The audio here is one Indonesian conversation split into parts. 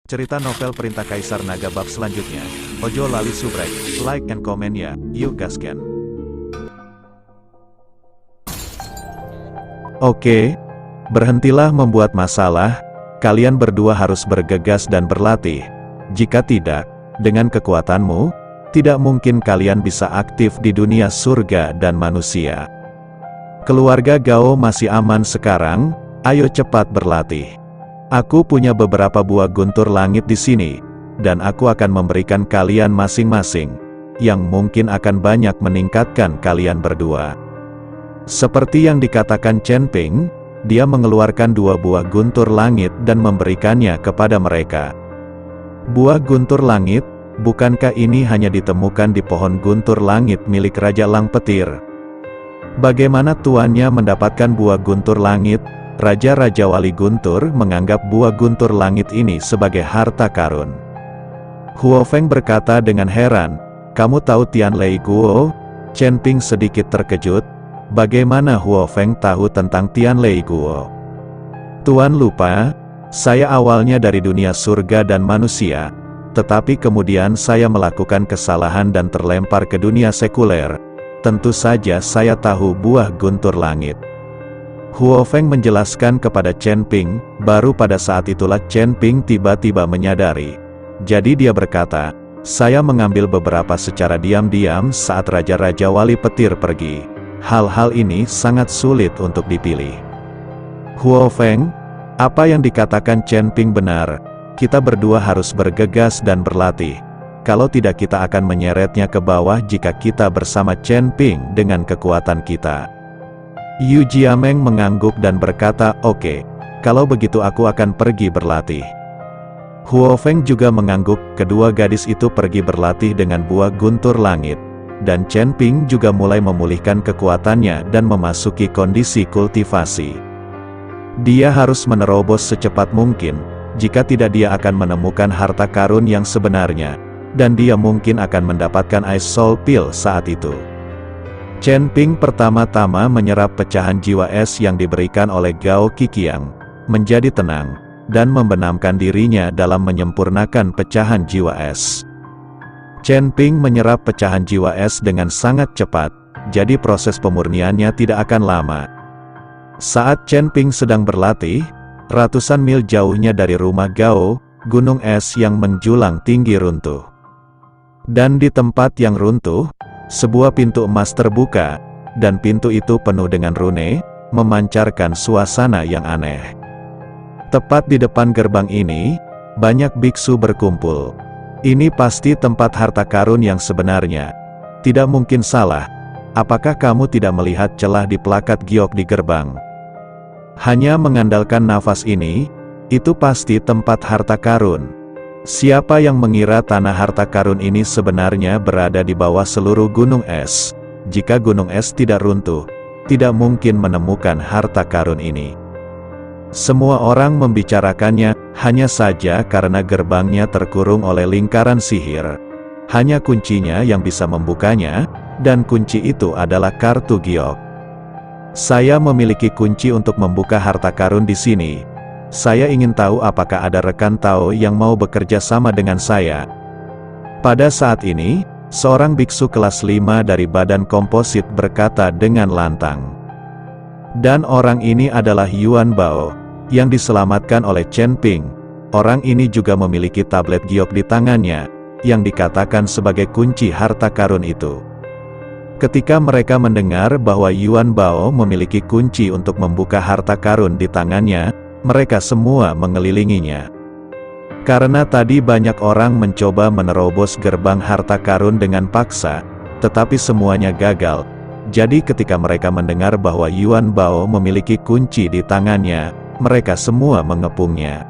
Cerita novel Perintah Kaisar Naga bab selanjutnya. Ojo lali subrek, like and comment ya, yuk gasken. Oke, berhentilah membuat masalah, kalian berdua harus bergegas dan berlatih. Jika tidak, dengan kekuatanmu, tidak mungkin kalian bisa aktif di dunia surga dan manusia. Keluarga Gao masih aman sekarang, ayo cepat berlatih. Aku punya beberapa buah guntur langit di sini, dan aku akan memberikan kalian masing-masing, yang mungkin akan banyak meningkatkan kalian berdua. Seperti yang dikatakan Chen Ping, dia mengeluarkan 2 buah guntur langit dan memberikannya kepada mereka. Buah guntur langit, bukankah ini hanya ditemukan di pohon guntur langit milik Raja Lang Petir? Bagaimana tuannya mendapatkan buah guntur langit? Raja-Raja Wali Guntur menganggap buah guntur langit ini sebagai harta karun. Huo Feng berkata dengan heran, "Kamu tahu Tian Lei Guo?" Chen Ping sedikit terkejut, bagaimana Huo Feng tahu tentang Tian Lei Guo? Tuan lupa, saya awalnya dari dunia surga dan manusia, tetapi kemudian saya melakukan kesalahan dan terlempar ke dunia sekuler. Tentu saja saya tahu buah guntur langit. Huo Feng menjelaskan kepada Chen Ping, baru pada saat itulah Chen Ping tiba-tiba menyadari. Jadi dia berkata, saya mengambil beberapa secara diam-diam saat Raja-Raja Wali Petir pergi. Hal-hal ini sangat sulit untuk dipilih. Huo Feng, apa yang dikatakan Chen Ping benar, kita berdua harus bergegas dan berlatih. Kalau tidak kita akan menyeretnya ke bawah jika kita bersama Chen Ping dengan kekuatan kita. Yu Jiameng mengangguk dan berkata, oke, kalau begitu aku akan pergi berlatih. Huo Feng juga mengangguk, kedua gadis itu pergi berlatih dengan buah guntur langit. Dan Chen Ping juga mulai memulihkan kekuatannya dan memasuki kondisi kultivasi. Dia harus menerobos secepat mungkin, jika tidak dia akan menemukan harta karun yang sebenarnya, dan dia mungkin akan mendapatkan Ice Soul Pill saat itu. Chen Ping pertama-tama menyerap pecahan jiwa es yang diberikan oleh Gao Qiqiang, menjadi tenang, dan membenamkan dirinya dalam menyempurnakan pecahan jiwa es. Chen Ping menyerap pecahan jiwa es dengan sangat cepat, jadi proses pemurniannya tidak akan lama. Saat Chen Ping sedang berlatih, ratusan mil jauhnya dari rumah Gao, gunung es yang menjulang tinggi runtuh. Dan di tempat yang runtuh, sebuah pintu emas terbuka, dan pintu itu penuh dengan rune, memancarkan suasana yang aneh. Tepat di depan gerbang ini, banyak biksu berkumpul. Ini pasti tempat harta karun yang sebenarnya. Tidak mungkin salah. Apakah kamu tidak melihat celah di plakat giok di gerbang? Hanya mengandalkan nafas ini, itu pasti tempat harta karun. Siapa yang mengira tanah harta karun ini sebenarnya berada di bawah seluruh gunung es? Jika gunung es tidak runtuh, tidak mungkin menemukan harta karun ini. Semua orang membicarakannya, hanya saja karena gerbangnya terkurung oleh lingkaran sihir. Hanya kuncinya yang bisa membukanya, dan kunci itu adalah kartu giok. Saya memiliki kunci untuk membuka harta karun di sini. Saya ingin tahu apakah ada rekan Tao yang mau bekerja sama dengan saya. Pada saat ini, seorang biksu kelas 5 dari badan komposit berkata dengan lantang. Dan orang ini adalah Yuan Bao, yang diselamatkan oleh Chen Ping. Orang ini juga memiliki tablet giok di tangannya, yang dikatakan sebagai kunci harta karun itu. Ketika mereka mendengar bahwa Yuan Bao memiliki kunci untuk membuka harta karun di tangannya, mereka semua mengelilinginya. Karena tadi banyak orang mencoba menerobos gerbang harta karun dengan paksa, tetapi semuanya gagal. Jadi ketika mereka mendengar bahwa Yuan Bao memiliki kunci di tangannya, mereka semua mengepungnya.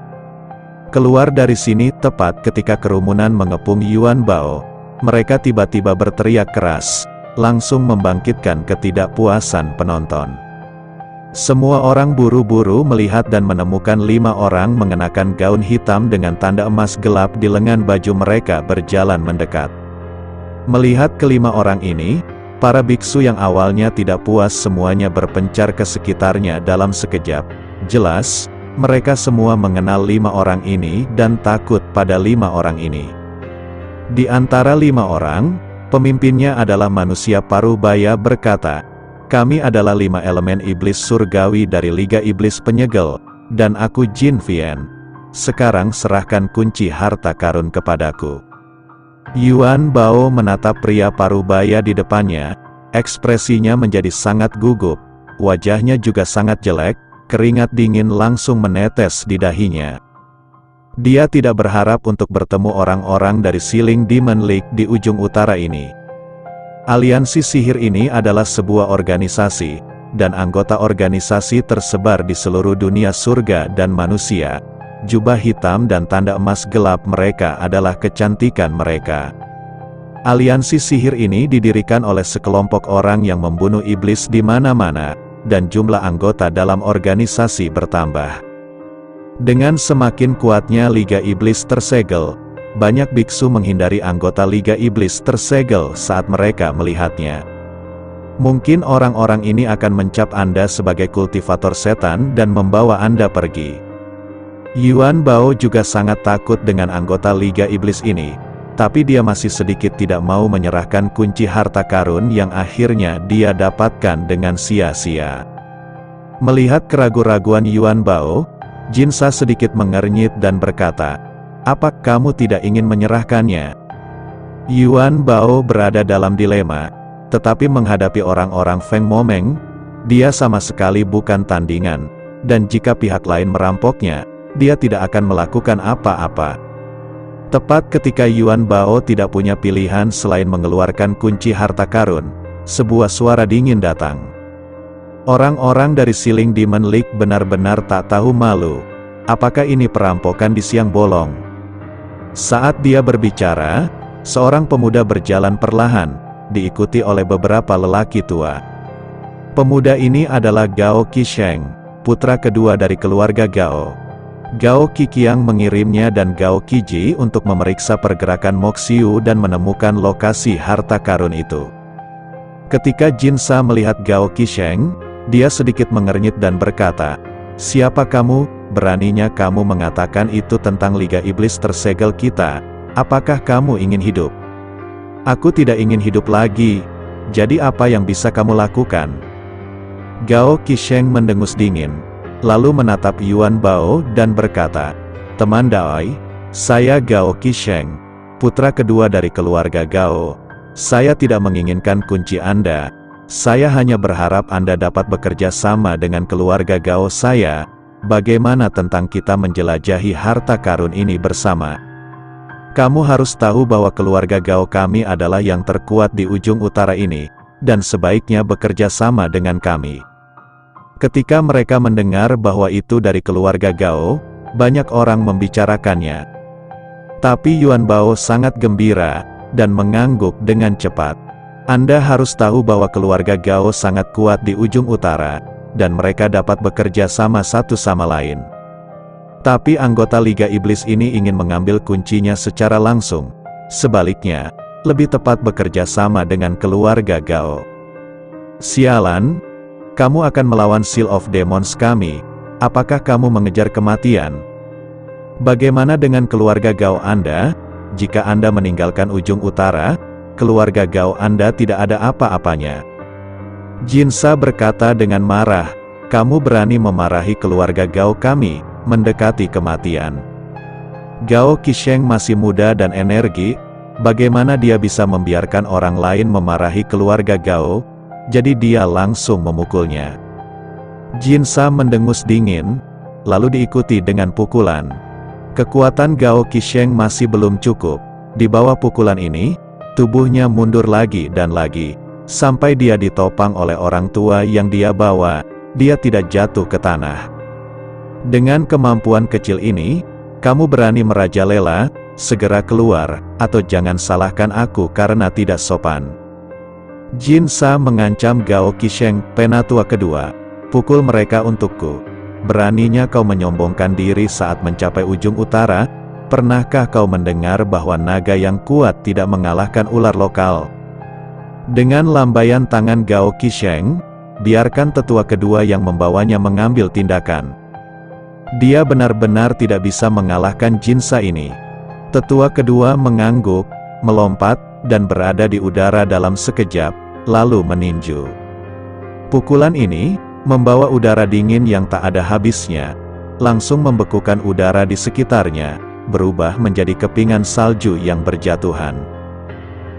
Keluar dari sini tepat ketika kerumunan mengepung Yuan Bao, mereka tiba-tiba berteriak keras, langsung membangkitkan ketidakpuasan penonton. Semua orang buru-buru melihat dan menemukan 5 orang mengenakan gaun hitam dengan tanda emas gelap di lengan baju mereka berjalan mendekat. Melihat kelima orang ini, para biksu yang awalnya tidak puas semuanya berpencar ke sekitarnya dalam sekejap. Jelas, Mereka semua mengenal 5 orang ini dan takut pada 5 orang ini. Di antara 5 orang, pemimpinnya adalah manusia Parubaya berkata, "Kami adalah 5 elemen iblis surgawi dari Liga Iblis Penyegel, dan aku Jin Vien. Sekarang serahkan kunci harta karun kepadaku." Yuan Bao menatap pria Parubaya di depannya, ekspresinya menjadi sangat gugup, wajahnya juga sangat jelek, keringat dingin langsung menetes di dahinya. Dia tidak berharap untuk bertemu orang-orang dari Siling Demon League di ujung utara ini. Aliansi sihir ini adalah sebuah organisasi, dan anggota organisasi tersebar di seluruh dunia surga dan manusia. Jubah hitam dan tanda emas gelap mereka adalah kecantikan mereka. Aliansi sihir ini didirikan oleh sekelompok orang yang membunuh iblis di mana-mana, dan jumlah anggota dalam organisasi bertambah. Dengan semakin kuatnya Liga Iblis tersegel, banyak biksu menghindari anggota Liga Iblis tersegel saat mereka melihatnya. Mungkin orang-orang ini akan mencap Anda sebagai kultivator setan dan membawa Anda pergi. Yuan Bao juga sangat takut dengan anggota Liga Iblis ini, tapi dia masih sedikit tidak mau menyerahkan kunci harta karun yang akhirnya dia dapatkan dengan sia-sia. Melihat keraguan-raguan Yuan Bao, Jinsa sedikit mengernyit dan berkata, "Apa kamu tidak ingin menyerahkannya?" Yuan Bao berada dalam dilema, tetapi menghadapi orang-orang Feng Momeng, dia sama sekali bukan tandingan, dan jika pihak lain merampoknya, dia tidak akan melakukan apa-apa. Tepat ketika Yuan Bao tidak punya pilihan selain mengeluarkan kunci harta karun, sebuah suara dingin datang. Orang-orang dari Siling Demon League benar-benar tak tahu malu. Apakah ini perampokan di siang bolong? Saat dia berbicara, seorang pemuda berjalan perlahan, diikuti oleh beberapa lelaki tua. Pemuda ini adalah Gao Qisheng, putra kedua dari keluarga Gao. Gao Qiqiang mengirimnya dan Gao Qiji untuk memeriksa pergerakan Moxiu dan menemukan lokasi harta karun itu. Ketika Jinsa melihat Gao Qisheng, dia sedikit mengernyit dan berkata, "Siapa kamu? Beraninya kamu mengatakan itu tentang Liga Iblis tersegel kita? Apakah kamu ingin hidup?" "Aku tidak ingin hidup lagi. Jadi apa yang bisa kamu lakukan?" Gao Qisheng mendengus dingin, lalu menatap Yuan Bao dan berkata, "Teman Dai, saya Gao Qisheng, putra kedua dari keluarga Gao. Saya tidak menginginkan kunci Anda. Saya hanya berharap Anda dapat bekerja sama dengan keluarga Gao saya. Bagaimana tentang kita menjelajahi harta karun ini bersama? Kamu harus tahu bahwa keluarga Gao kami adalah yang terkuat di ujung utara ini, dan sebaiknya bekerja sama dengan kami." Ketika mereka mendengar bahwa itu dari keluarga Gao, banyak orang membicarakannya. Tapi Yuan Bao sangat gembira, dan mengangguk dengan cepat. "Anda harus tahu bahwa keluarga Gao sangat kuat di ujung utara, dan mereka dapat bekerja sama satu sama lain. Tapi anggota Liga Iblis ini ingin mengambil kuncinya secara langsung. Sebaliknya, lebih tepat bekerja sama dengan keluarga Gao. Sialan, kamu akan melawan Seal of Demons kami. Apakah kamu mengejar kematian? Bagaimana dengan keluarga Gao Anda? Jika Anda meninggalkan ujung utara, keluarga Gao Anda tidak ada apa-apanya." Jinsa berkata dengan marah, "Kamu berani memarahi keluarga Gao kami, mendekati kematian." Gao Qisheng masih muda dan energi, bagaimana dia bisa membiarkan orang lain memarahi keluarga Gao? Jadi dia langsung memukulnya. Jinsa mendengus dingin, lalu diikuti dengan pukulan. Kekuatan Gao Qisheng masih belum cukup. Di bawah pukulan ini, tubuhnya mundur lagi dan lagi, sampai dia ditopang oleh orang tua yang dia bawa. Dia tidak jatuh ke tanah. "Dengan kemampuan kecil ini, kamu berani merajalela? Segera keluar, atau jangan salahkan aku karena tidak sopan." Jinsa mengancam Gao Qisheng, penatua kedua. "Pukul mereka untukku. Beraninya kau menyombongkan diri saat mencapai ujung utara? Pernahkah kau mendengar bahwa naga yang kuat tidak mengalahkan ular lokal?" Dengan lambaian tangan Gao Qisheng, biarkan tetua kedua yang membawanya mengambil tindakan. Dia benar-benar tidak bisa mengalahkan Jinsa ini. Tetua kedua mengangguk, melompat, dan berada di udara dalam sekejap, lalu meninju. Pukulan ini membawa udara dingin yang tak ada habisnya, langsung membekukan udara di sekitarnya, berubah menjadi kepingan salju yang berjatuhan.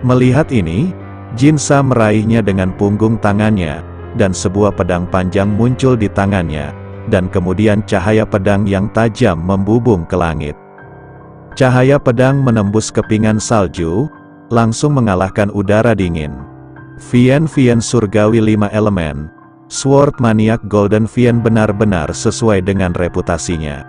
Melihat ini, Jinsa meraihnya dengan punggung tangannya, dan sebuah pedang panjang muncul di tangannya, dan kemudian cahaya pedang yang tajam membubung ke langit. Cahaya pedang menembus kepingan salju, langsung mengalahkan udara dingin. Vian surgawi 5 elemen, Sword Maniac Golden Vian benar-benar sesuai dengan reputasinya.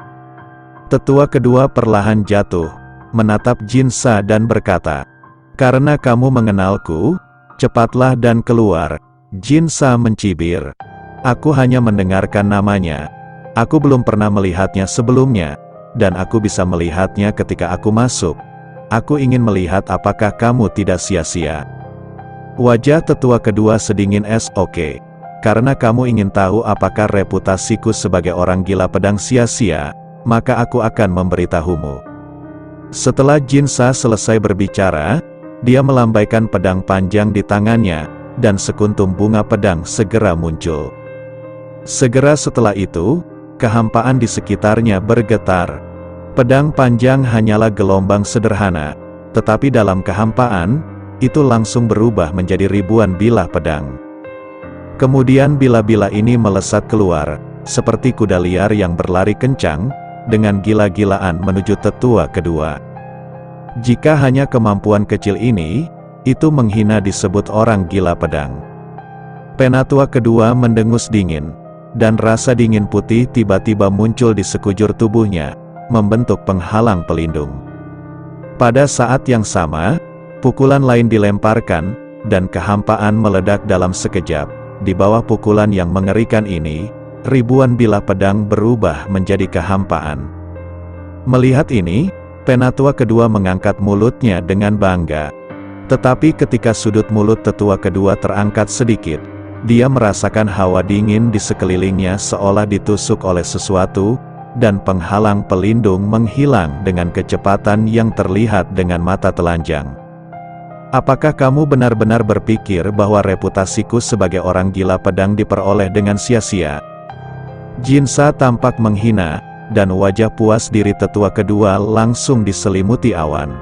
Tetua kedua perlahan jatuh, menatap Jinsa dan berkata, "Karena kamu mengenalku, cepatlah dan keluar." Jinsa mencibir, "Aku hanya mendengarkan namanya. Aku belum pernah melihatnya sebelumnya, dan aku bisa melihatnya ketika aku masuk. Aku ingin melihat apakah kamu tidak sia-sia." Wajah tetua kedua sedingin es. "Oke. Karena kamu ingin tahu apakah reputasiku sebagai orang gila pedang sia-sia, maka aku akan memberitahumu." Setelah Jinsa selesai berbicara, dia melambaikan pedang panjang di tangannya, dan sekuntum bunga pedang segera muncul. Segera setelah itu, kehampaan di sekitarnya bergetar. Pedang panjang hanyalah gelombang sederhana, tetapi dalam kehampaan, itu langsung berubah menjadi ribuan bilah pedang. Kemudian bilah-bilah ini melesat keluar, seperti kuda liar yang berlari kencang, dengan gila-gilaan menuju tetua kedua. Jika hanya kemampuan kecil ini, itu menghina disebut orang gila pedang. Penatua kedua mendengus dingin, dan rasa dingin putih tiba-tiba muncul di sekujur tubuhnya, membentuk penghalang pelindung. Pada saat yang sama, pukulan lain dilemparkan, dan kehampaan meledak dalam sekejap. Di bawah pukulan yang mengerikan ini, ribuan bilah pedang berubah menjadi kehampaan. Melihat ini, penatua kedua mengangkat mulutnya dengan bangga. Tetapi ketika sudut mulut tetua kedua terangkat sedikit, dia merasakan hawa dingin di sekelilingnya seolah ditusuk oleh sesuatu, dan penghalang pelindung menghilang dengan kecepatan yang terlihat dengan mata telanjang. "Apakah kamu benar-benar berpikir bahwa reputasiku sebagai orang gila pedang diperoleh dengan sia-sia?" Jinsa tampak menghina, dan wajah puas diri tetua kedua langsung diselimuti awan.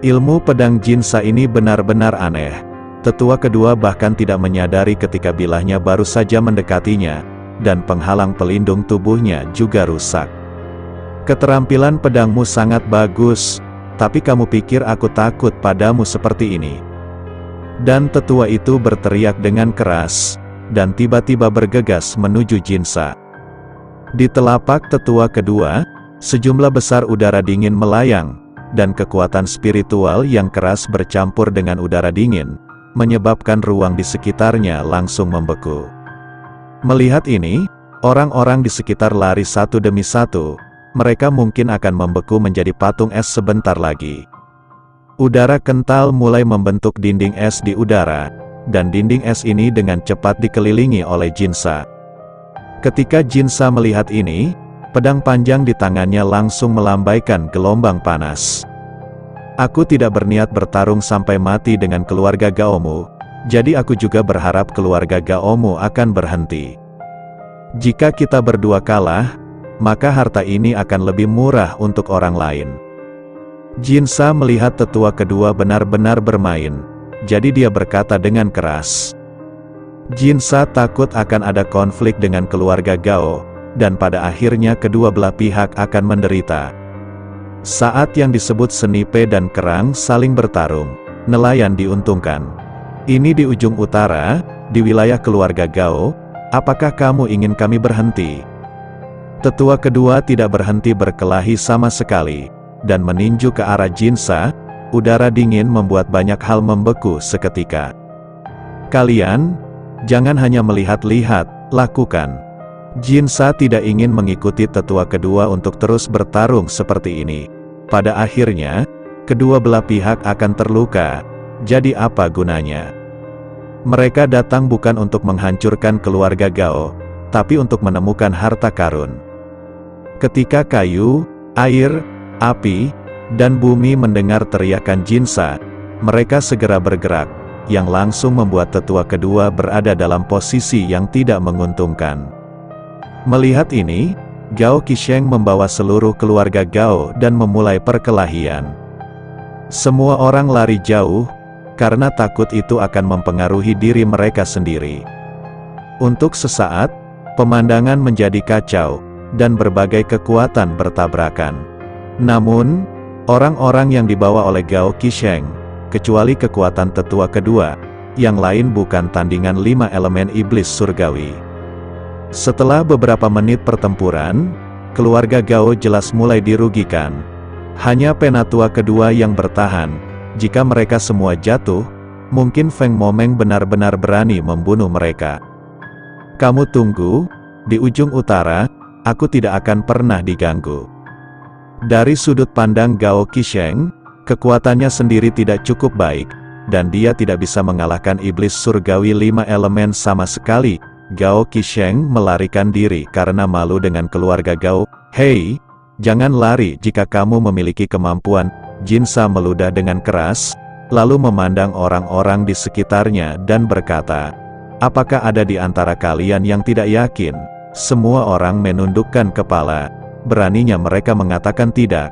Ilmu pedang Jinsa ini benar-benar aneh. Tetua kedua bahkan tidak menyadari ketika bilahnya baru saja mendekatinya, dan penghalang pelindung tubuhnya juga rusak. "Keterampilan pedangmu sangat bagus, tapi kamu pikir aku takut padamu seperti ini?" Dan tetua itu berteriak dengan keras, dan tiba-tiba bergegas menuju Jinsa. Di telapak tetua kedua, sejumlah besar udara dingin melayang, dan kekuatan spiritual yang keras bercampur dengan udara dingin, menyebabkan ruang di sekitarnya langsung membeku. Melihat ini, orang-orang di sekitar lari satu demi satu, mereka mungkin akan membeku menjadi patung es sebentar lagi. Udara kental mulai membentuk dinding es di udara, dan dinding es ini dengan cepat dikelilingi oleh Jinsa. Ketika Jinsa melihat ini, pedang panjang di tangannya langsung melambaikan gelombang panas. "Aku tidak berniat bertarung sampai mati dengan keluarga Gaomu, jadi aku juga berharap keluarga Gaomu akan berhenti. Jika kita berdua kalah, maka harta ini akan lebih murah untuk orang lain." Jinsa melihat tetua kedua benar-benar bermain, jadi dia berkata dengan keras. Jinsa takut akan ada konflik dengan keluarga Gao, dan pada akhirnya kedua belah pihak akan menderita. Saat yang disebut Senipe dan Kerang saling bertarung, nelayan diuntungkan. Ini di ujung utara, di wilayah keluarga Gao. Apakah kamu ingin kami berhenti? Tetua kedua tidak berhenti berkelahi sama sekali, dan meninju ke arah Jinsa. Udara dingin membuat banyak hal membeku seketika. "Kalian, jangan hanya melihat-lihat, lakukan." Jinsa tidak ingin mengikuti tetua kedua untuk terus bertarung seperti ini. Pada akhirnya, kedua belah pihak akan terluka, jadi apa gunanya? Mereka datang bukan untuk menghancurkan keluarga Gao, tapi untuk menemukan harta karun. Ketika kayu, air, api, dan bumi mendengar teriakan Jinsa, mereka segera bergerak, yang langsung membuat tetua kedua berada dalam posisi yang tidak menguntungkan. Melihat ini, Gao Qisheng membawa seluruh keluarga Gao dan memulai perkelahian. Semua orang lari jauh, karena takut itu akan mempengaruhi diri mereka sendiri. Untuk sesaat, pemandangan menjadi kacau, dan berbagai kekuatan bertabrakan. Namun, orang-orang yang dibawa oleh Gao Qisheng, kecuali kekuatan tetua kedua, yang lain bukan tandingan 5 elemen iblis surgawi. Setelah beberapa menit pertempuran, keluarga Gao jelas mulai dirugikan. Hanya penatua kedua yang bertahan. Jika mereka semua jatuh, mungkin Feng Momeng benar-benar berani membunuh mereka. Kamu tunggu, di ujung utara, aku tidak akan pernah diganggu. Dari sudut pandang Gao Qisheng, kekuatannya sendiri tidak cukup baik, dan dia tidak bisa mengalahkan iblis surgawi 5 elemen sama sekali. Gao Qisheng melarikan diri karena malu dengan keluarga Gao. Hei, jangan lari jika kamu memiliki kemampuan. Jinsa meludah dengan keras, lalu memandang orang-orang di sekitarnya dan berkata, apakah ada di antara kalian yang tidak yakin? Semua orang menundukkan kepala. Beraninya mereka mengatakan tidak.